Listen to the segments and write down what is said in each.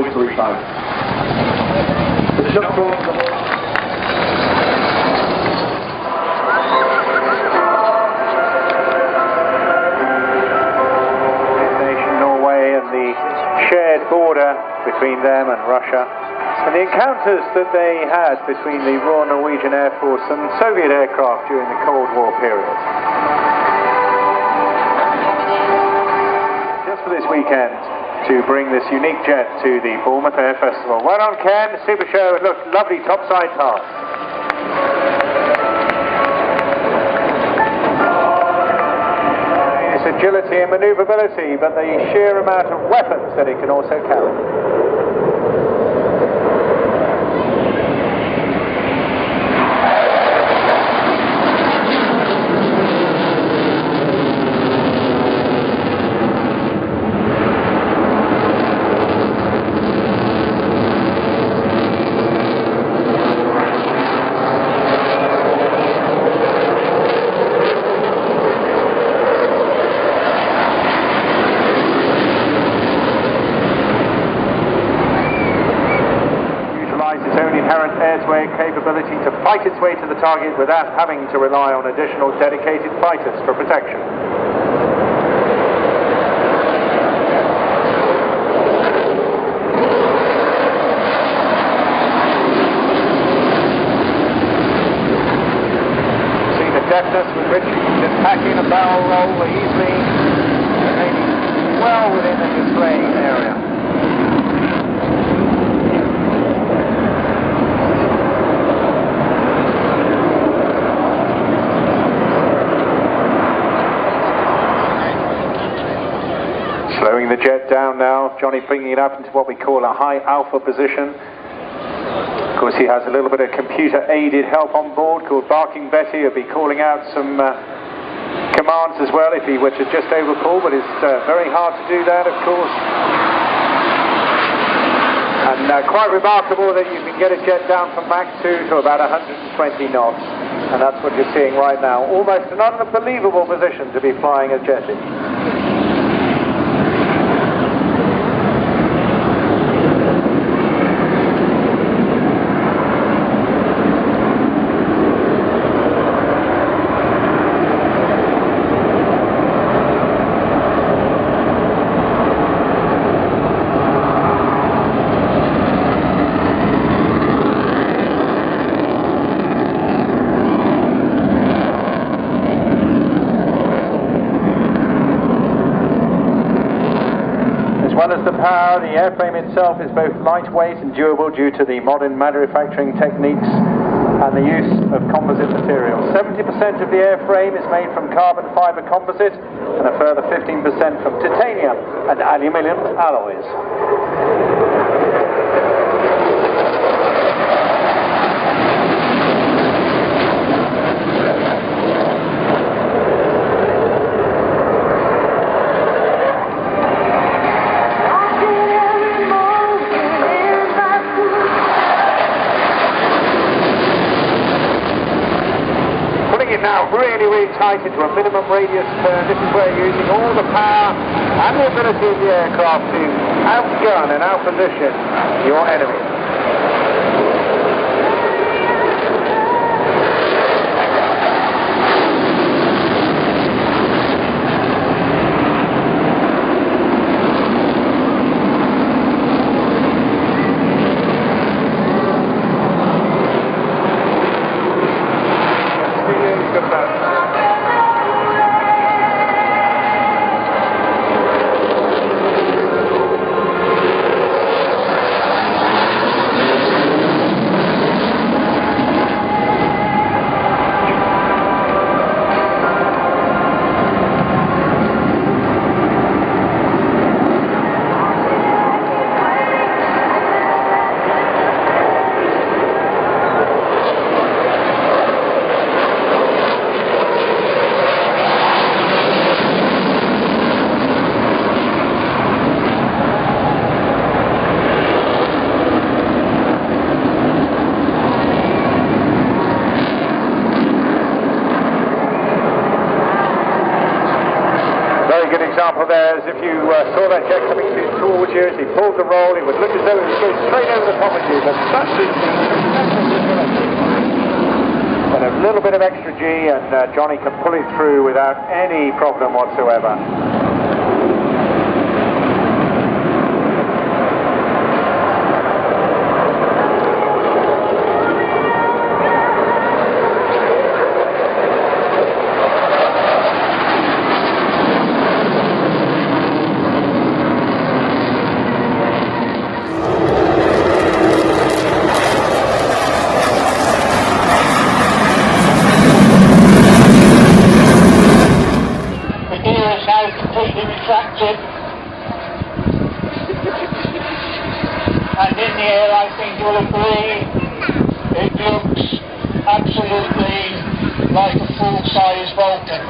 Deutschland time. The shared border between them and Russia, and the encounters that they had between the Royal Norwegian Air Force and Soviet aircraft during the Cold War period. Just for this weekend, to bring this unique jet to the Bournemouth Air Festival. Well done, Ken, super show, and look, lovely topside pass. Agility and manoeuvrability, but the sheer amount of weapons that it can also carry. Airway capability to fight its way to the target without having to rely on additional dedicated fighters for protection. See the deftness with which you can just pack in a barrel roll easily, maybe well within the display area. Slowing the jet down now, Johnny bringing it up into what we call a high alpha position. Of course, he has a little bit of computer-aided help on board called Barking Betty. He'll be calling out some commands as well if he were to just overcall, but it's very hard to do that, of course. And quite remarkable that you can get a jet down from Mach 2 to about 120 knots. And that's what you're seeing right now. Almost an unbelievable position to be flying a jet in. As well as the power, the airframe itself is both lightweight and durable due to the modern manufacturing techniques and the use of composite materials. 70% of the airframe is made from carbon fibre composite and a further 15% from titanium and aluminium alloys. Now really tight into a minimum radius turn. This is where you're using all the power and the ability of the aircraft to outgun and outposition your enemy. example there is if you saw that jet coming towards you, as he pulled the roll, it would look as though it was going straight over the top of you, but that's it. But a little bit of extra G and Johnny can pull it through without any problem whatsoever. Retracted, and in the air I think you'll agree it looks absolutely like a full-size Vulcan.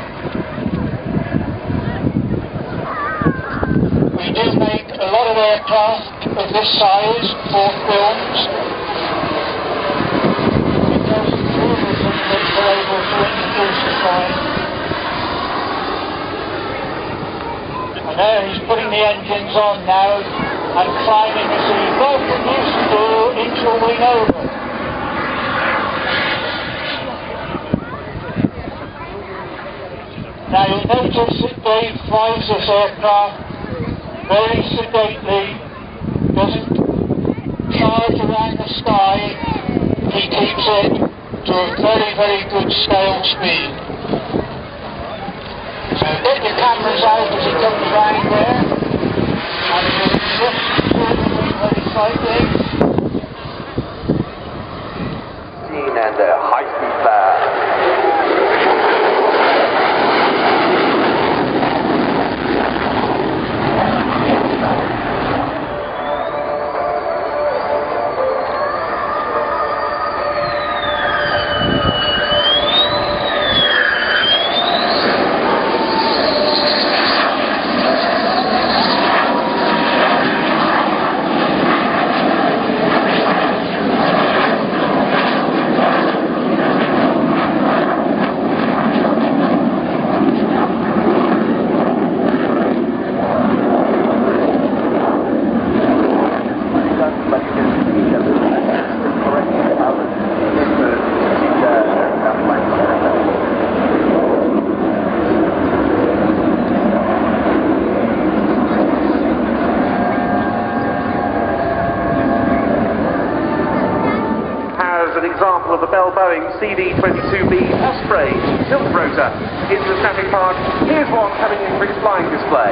We do make a lot of aircraft of this size for films because it's really something that we're able to introduce the size. And there he's putting the engines on now and climbing as he Vulcan used to do into a wing over. Now you'll notice that Dave flies this aircraft very sedately, doesn't charge around the sky, he keeps it to a very, very good scale speed. So get your cameras out as he comes round there, and he'll just very slightly. And high-speed flare. An example of the Bell Boeing CD-22B Osprey tilt rotor in the static part. Here's one coming in for its flying display.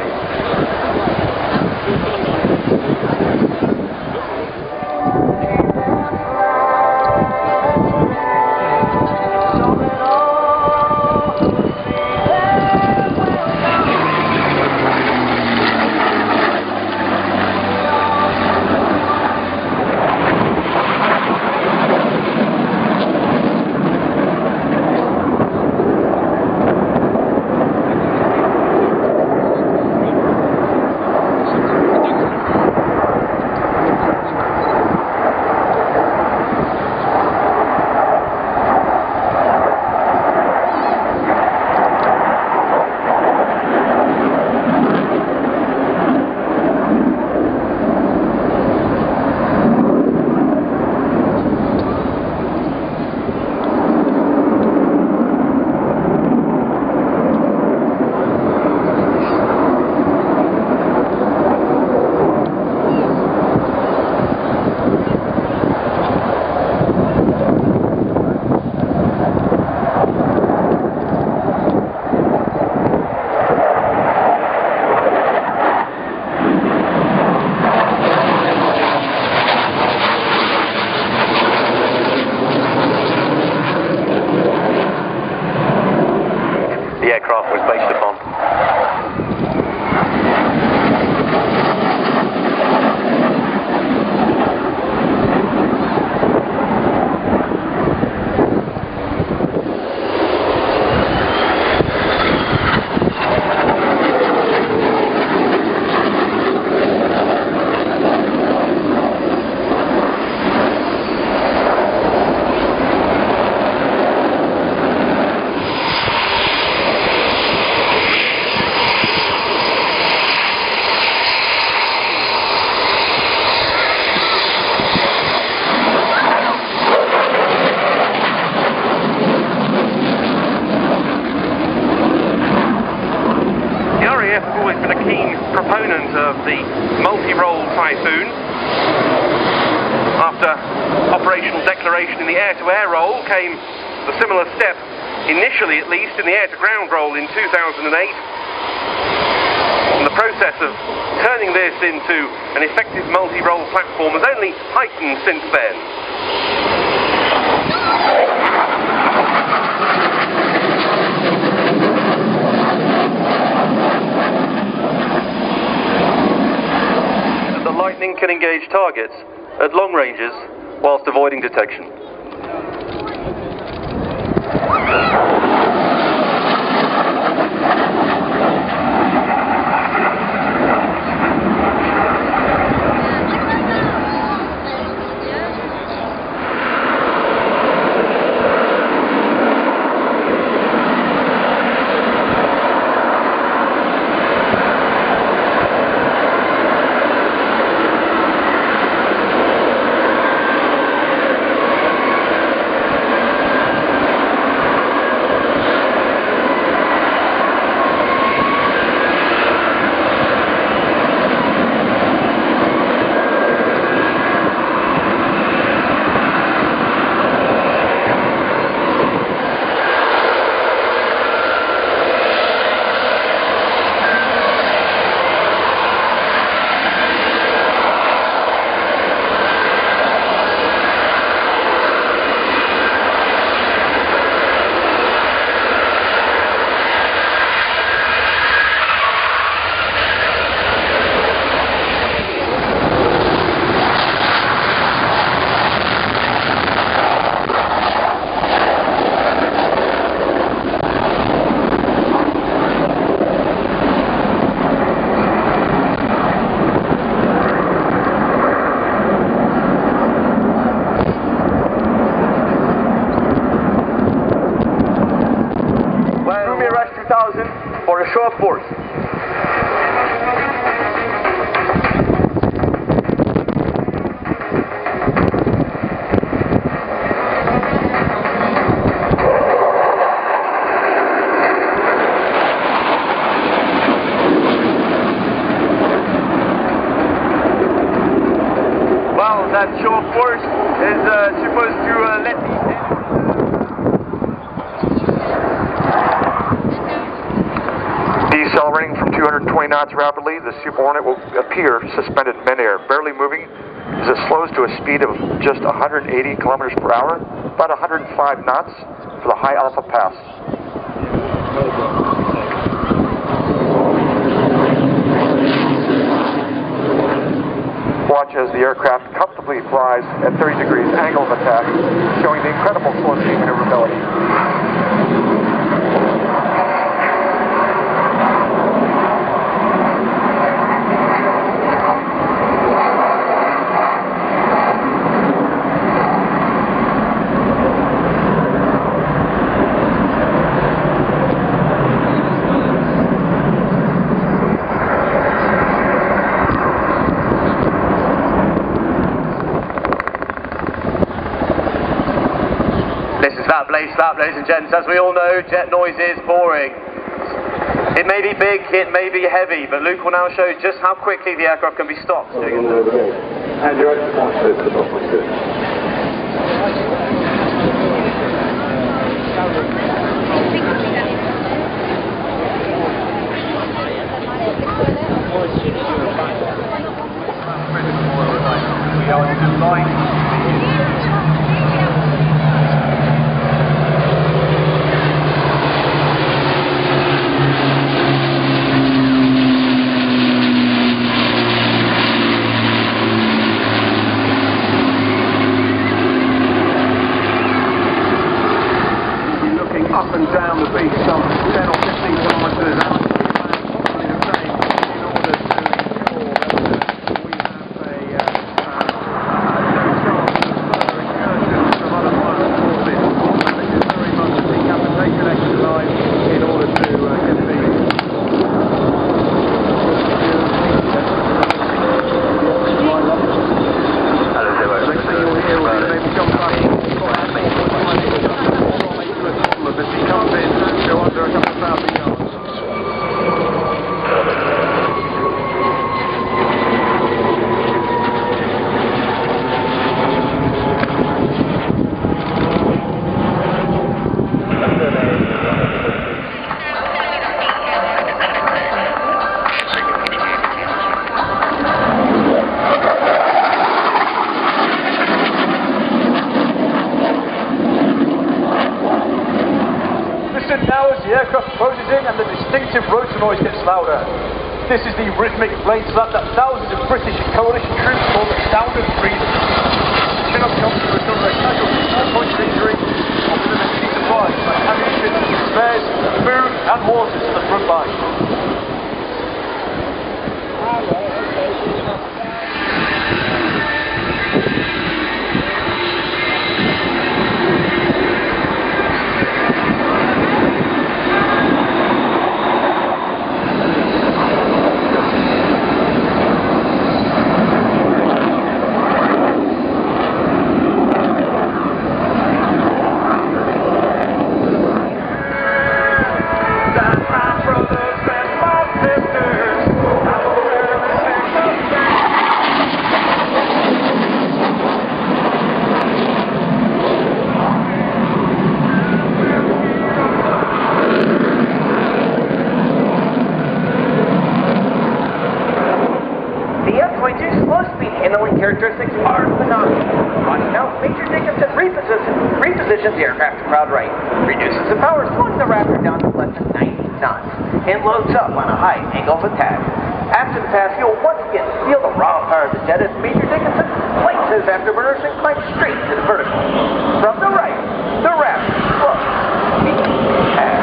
the multi-role Typhoon. After operational declaration in the air-to-air role came the similar step, initially at least, in the air-to-ground role in 2008. And the process of turning this into an effective multi-role platform has only heightened since then. The Lightning can engage targets at long ranges whilst avoiding detection. For a short course. Well, that short course is supposed to let me decelerating from 220 knots rapidly. The Super Hornet will appear suspended midair, barely moving as it slows to a speed of just 180 kilometers per hour, about 105 knots for the high alpha pass. Watch as the aircraft comfortably flies at 30 degrees angle of attack, showing the incredible slow speed maneuverability. This is that blaze slap, ladies and gents. As we all know, jet noise is boring. It may be big, it may be heavy, but Luke will now show just how quickly the aircraft can be stopped. And your exercise system, obviously. We are in the line. Up and down the beach some 10 or 15 kilometres out. Possibly the same in order to ensure that we have no chance of further incursions from other pilot forces. This is very much a decapitation exercise in order to get the next thing you'll hear will be maybe jump up. As he comes in, go under a couple of 1,000 yards. Listen now as the aircraft closes in and the distinctive rotor noise gets louder. This is the rhythmic plane slap that thousands of British and coalition troops call the sound of freedom. Chinook comes to recover a casualty, 4-point injury, or deliver key supplies like ammunition, spares, food and water to the front line. Characteristics are phenomenal. Watching out, Major Dickinson repositions the aircraft to crowd right, reduces the power, slowing the Raptor down to less than 90 knots, and loads up on a high angle of attack. After the pass, you'll once again feel the raw power of the jet as Major Dickinson flanks his afterburners and climbs straight to the vertical. From the right, the Raptor slows. Pass.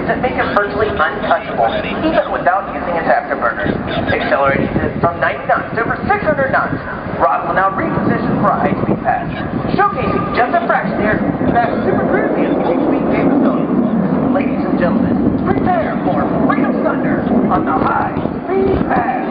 That make it virtually untouchable, even without using its afterburners. Accelerating from 90 knots to over 600 knots, Rock will now reposition for a high-speed pass, showcasing just a fraction of the aircraft's super cruising speed capabilities. Ladies and gentlemen, prepare for Freedom's Thunder on the high-speed pass.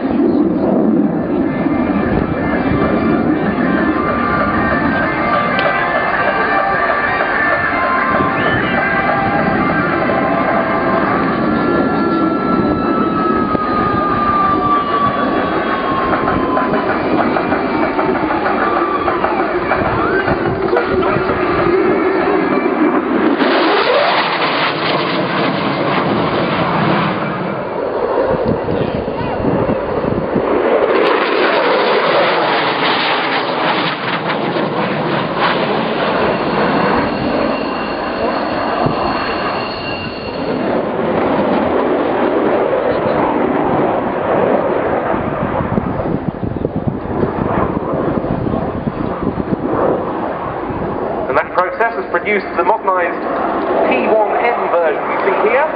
Process has produced the modernised P1N version you see here.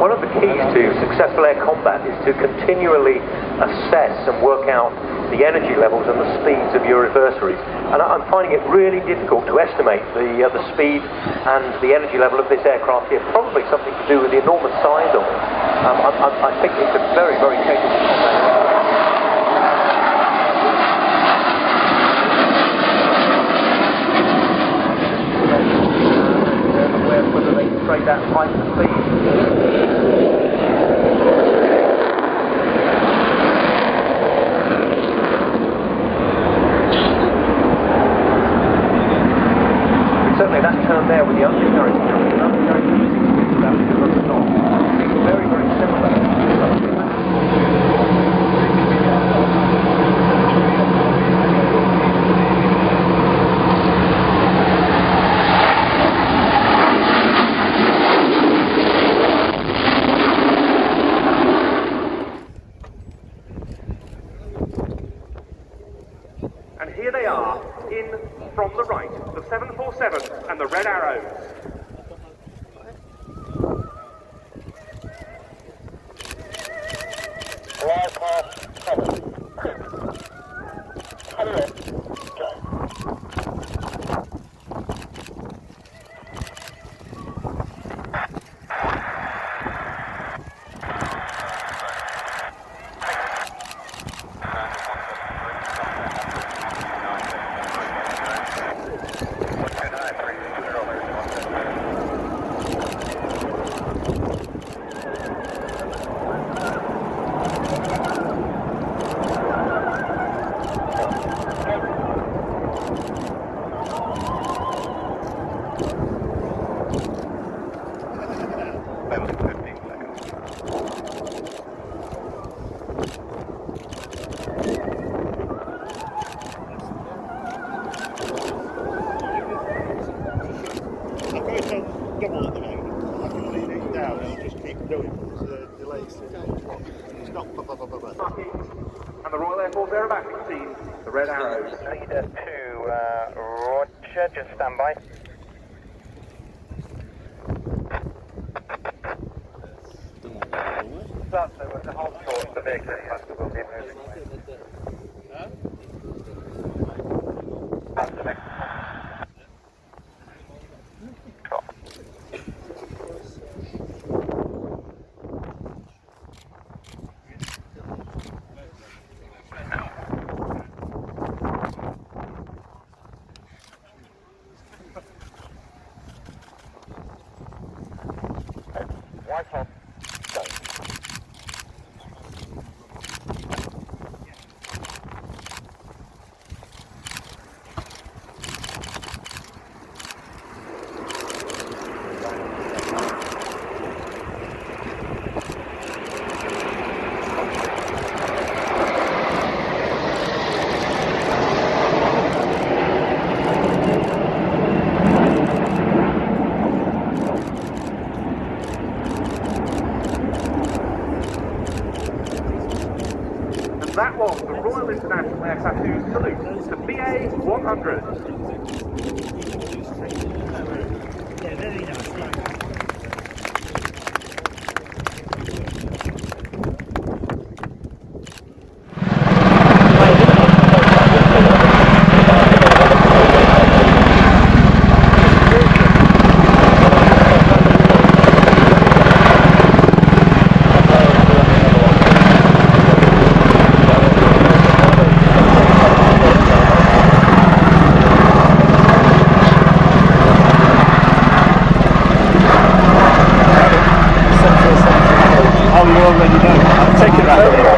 One of the the keys to successful air combat is to continually assess and work out the energy levels and the speeds of your adversaries. And I'm finding it really difficult to estimate the speed and the energy level of this aircraft here. Probably something to do with the enormous size of it. I think it's a very, very capable combat. Whether they can trade that height and speed. Certainly that turn there with the undercarriage is about 200 knots. It's very, very similar. And here they are, in from the right, the 747 and the red arrows. Fly past 7. Hello. Go. Double at the moment. I can lean it down and just keep doing because the delays. It's not And the Royal Air Force aerobatic team, the red arrows. Leader 2, Roger, just stand by. That's the whole course, the vehicle will be moving. That's the next. White hot. Go. That was the Royal International Air Tattoo salute to BA 100. Oh, you already know. I've taken that.